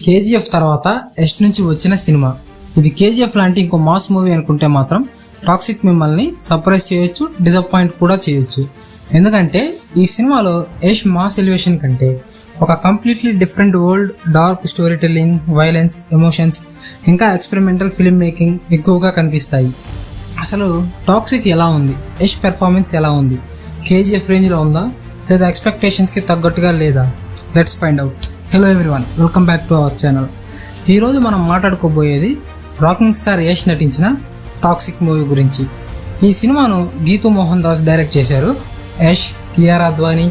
KGF తర్వాత యష్ నుంచి వచ్చిన సినిమా. ఇది కేజీఎఫ్ లాంటి ఇంకో మాస్ మూవీ అనుకుంటే మాత్రం టాక్సిక్ మిమ్మల్ని సర్ప్రైజ్ చేయొచ్చు, డిసప్పాయింట్ కూడా చేయొచ్చు. ఎందుకంటే ఈ సినిమాలో యష్ మాస్ ఎలివేషన్ కంటే ఒక completely different world, dark story telling, violence, emotions ఇంకా ఎక్స్పెరిమెంటల్ ఫిల్మ్ మేకింగ్ ఎక్కువగా కనిపిస్తాయి. అసలు టాక్సిక్ ఎలా ఉంది, యష్ పెర్ఫార్మెన్స్ ఎలా ఉంది, కేజీఎఫ్ రేంజ్లో ఉందా లేదా ఎక్స్పెక్టేషన్స్కి తగ్గట్టుగా లేదా? Let's find out. Hello everyone, welcome back to our channel. ఈరోజు మనం మాట్లాడుకోబోయేది రాకింగ్ స్టార్ యష్ నటించిన టాక్సిక్ మూవీ గురించి. ఈ సినిమాను గీతూ మోహన్ దాస్ డైరెక్ట్ చేశారు. యష్, కియారా అద్వానీ,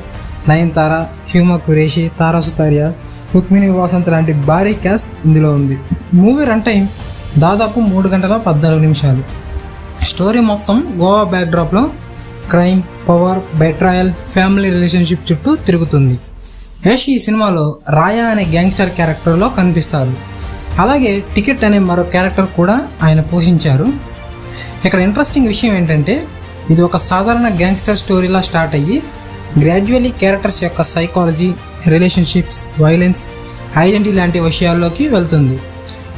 నయనతార, హ్యూమా ఖురేషి, తారా సుతారియా, రుక్మిణి వాసంత్ లాంటి భారీ క్యాస్ట్ ఇందులో ఉంది. మూవీ రన్ టైం దాదాపు 3 గంటల 14 నిమిషాలు. స్టోరీ మొత్తం గోవా బ్యాక్డ్రాప్లో crime, power, betrayal, family relationship చుట్టూ తిరుగుతుంది. యష్ ఈ సినిమాలో రాయా అనే గ్యాంగ్స్టర్ క్యారెక్టర్లో కనిపిస్తారు. అలాగే టికెట్ అనే మరో క్యారెక్టర్ కూడా ఆయన పోషించారు. ఇక్కడ ఇంట్రెస్టింగ్ విషయం ఏంటంటే ఇది ఒక సాధారణ గ్యాంగ్స్టర్ స్టోరీలా స్టార్ట్ అయ్యి గ్రాడ్యువల్లీ క్యారెక్టర్స్ యొక్క సైకాలజీ, రిలేషన్షిప్స్, వైలెన్స్, ఐడెంటిటీ లాంటి విషయాల్లోకి వెళ్తుంది.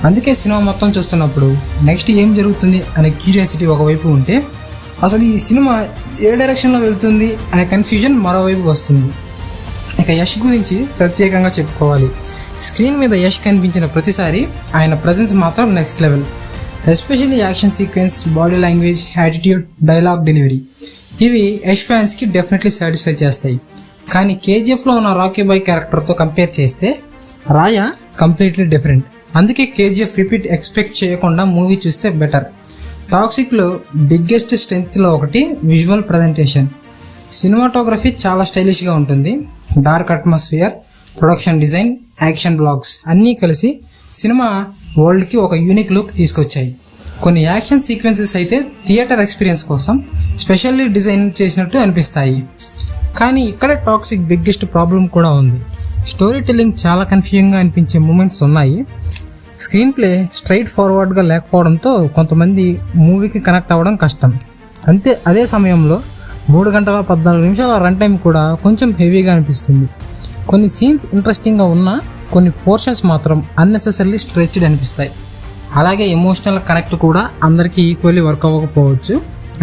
అందుకే సినిమా మొత్తం చూస్తున్నప్పుడు నెక్స్ట్ ఏం జరుగుతుంది అనే క్యూరియాసిటీ ఒకవైపు ఉంటే, అసలు ఈ సినిమా ఏ డైరెక్షన్లో వెళ్తుంది అనే కన్ఫ్యూజన్ మరోవైపు వస్తుంది. ఇక యష్ గురించి ప్రత్యేకంగా చెప్పుకోవాలి. స్క్రీన్ మీద యష్ కనిపించిన ప్రతిసారి ఆయన ప్రజెన్స్ మాత్రం next level. Especially action sequence, body language, attitude, dialogue delivery ఇవి యష్ ఫ్యాన్స్కి డెఫినెట్లీ సాటిస్ఫై చేస్తాయి. కానీ కేజీఎఫ్లో ఉన్న రాకీ బాయ్ క్యారెక్టర్తో కంపేర్ చేస్తే రాయా కంప్లీట్లీ డిఫరెంట్. అందుకే కేజీఎఫ్ రిపీట్ ఎక్స్పెక్ట్ చేయకుండా మూవీ చూస్తే బెటర్. టాక్సిక్లో బిగ్గెస్ట్ స్ట్రెంగ్త్లో ఒకటి విజువల్ ప్రజెంటేషన్. సినిమాటోగ్రఫీ చాలా స్టైలిష్గా ఉంటుంది. Dark atmosphere, production design, action blocks అన్నీ కలిసి సినిమా వరల్డ్కి ఒక యూనిక్ లుక్ తీసుకొచ్చాయి. కొన్ని యాక్షన్ సీక్వెన్సెస్ అయితే థియేటర్ ఎక్స్పీరియన్స్ కోసం స్పెషల్లీ డిజైన్ చేసినట్టు అనిపిస్తాయి. కానీ ఇక్కడే టాక్సిక్ బిగ్గెస్ట్ ప్రాబ్లం కూడా ఉంది. స్టోరీ టెల్లింగ్ చాలా కన్ఫ్యూజింగ్గా అనిపించే మూమెంట్స్ ఉన్నాయి. స్క్రీన్ ప్లే స్ట్రైట్ ఫార్వర్డ్గా లేకపోవడంతో కొంతమంది మూవీకి కనెక్ట్ అవ్వడం కష్టం. అదే సమయంలో 3 గంటల 14 నిమిషాల రన్ టైం కూడా కొంచెం హెవీగా అనిపిస్తుంది. కొన్ని సీన్స్ ఇంట్రెస్టింగ్గా ఉన్నా కొన్ని పోర్షన్స్ మాత్రం అన్నెసెసరీలీ స్ట్రెచ్డ్ అనిపిస్తాయి. అలాగే ఎమోషనల్ కనెక్ట్ కూడా అందరికీ ఈక్వల్లీ వర్క్ అవ్వకపోవచ్చు.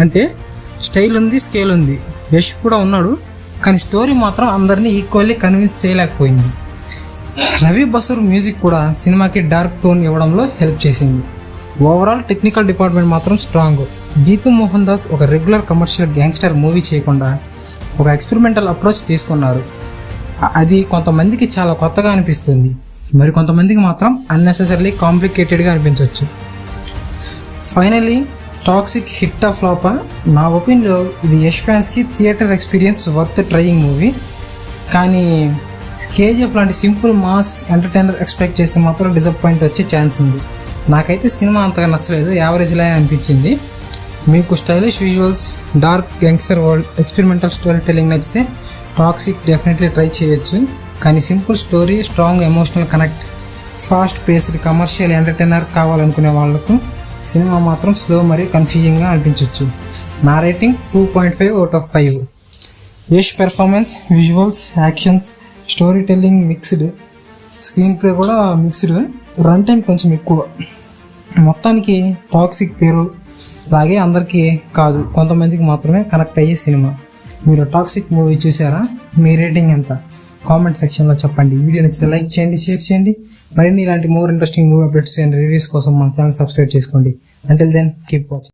అంటే స్టైల్ ఉంది, స్కేల్ ఉంది, యష్ కూడా ఉన్నాడు, కానీ స్టోరీ మాత్రం అందరినీ ఈక్వల్లీ కన్విన్స్ చేయలేకపోయింది. రవి బసూర్ మ్యూజిక్ కూడా సినిమాకి డార్క్ టోన్ ఇవ్వడంలో హెల్ప్ చేసింది. ఓవరాల్ టెక్నికల్ డిపార్ట్మెంట్ మాత్రం స్ట్రాంగ్. గీతూ మోహన్ దాస్ ఒక రెగ్యులర్ కమర్షియల్ గ్యాంగ్స్టర్ మూవీ చేయకుండా ఒక ఎక్స్పెరిమెంటల్ అప్రోచ్ తీసుకున్నారు. అది కొంతమందికి చాలా కొత్తగా అనిపిస్తుంది, మరి కొంతమందికి మాత్రం అన్నెసెసరీలీ కాంప్లికేటెడ్గా అనిపించవచ్చు. ఫైనలీ టాక్సిక్ హిట్ ఆఫ్ ఫ్లాపా? నా ఒపీనియన్లో ఇది యష్ ఫ్యాన్స్కి theatre experience worth trying movie. కానీ కేజీఎఫ్ లాంటి సింపుల్ మాస్ ఎంటర్టైనర్ ఎక్స్పెక్ట్ చేస్తే మాత్రం డిసప్పాయింట్ వచ్చే ఛాన్స్ ఉంది. నాకైతే సినిమా అంతగా నచ్చలేదు, యావరేజ్లా అనిపించింది. మీకు stylish visuals, dark gangster world, experimental story telling నచ్చితే టాక్సిక్ డెఫినెట్లీ ట్రై చేయొచ్చు. కానీ simple story, strong emotional connect, fast paced commercial entertainer కావాలనుకునే వాళ్ళకు సినిమా మాత్రం స్లో మరియు కన్ఫ్యూజింగ్గా అనిపించవచ్చు. నా rating 2.5/5. Yash performance, visuals, actions, story telling mixed, screen play కూడా మిక్స్డ్, రన్ టైం కొంచెం ఎక్కువ. మొత్తానికి టాక్సిక్ పేరు లాగే అందరికీ కాదు, కొంతమందికి మాత్రమే కనెక్ట్ అయ్యే సినిమా. మీరు టాక్సిక్ మూవీ చూసారా? మీ రేటింగ్ ఎంత? కామెంట్ సెక్షన్లో చెప్పండి. వీడియో నచ్చితే లైక్ చేయండి, షేర్ చేయండి. మరిన్ని ఇలాంటి more interesting movie updates and reviews కోసం మా ఛానల్ సబ్స్క్రైబ్ చేసుకోండి. Until then keep watching.